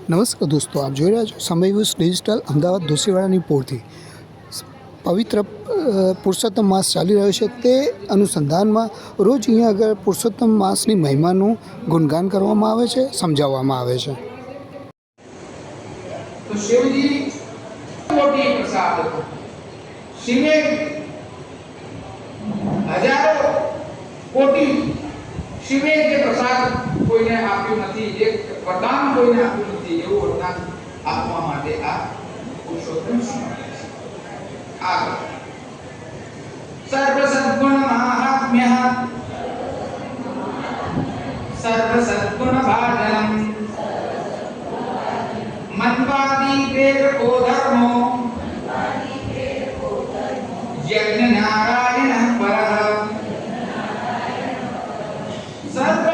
નમસ્કાર દોસ્તો, આપ જોઈ રહ્યા છો સમય ન્યૂઝ ડિજિટલ અમદાવાદ દોશીવાડાની પોળથી પવિત્ર પુરુષોત્તમ માસ ચાલી રહ્યો છે તે અનુસંધાનમાં રોજ અહીંયા આગળ પુરુષોત્તમ માસની મહિમાનું ગુણગાન કરવામાં આવે છે, સમજાવવામાં આવે છે। तो शिव जी कोटि प्रसाद शिवे हजारों कोटि शिवे के प्रसाद कोઈને આપ્યું નથી, એક વરદાન કોઈને આપ્યું નથી, એવું વરદાન આપવા માટે આ પુરુષોત્તમ સમય છે। આગળ સર્વ સદ્ગુણ મહાત્મ્ય સર્વ સદ્ગુણ ભાજનમ मनवादी वेद को धर्मो यज्ञ नारायण पर सर्व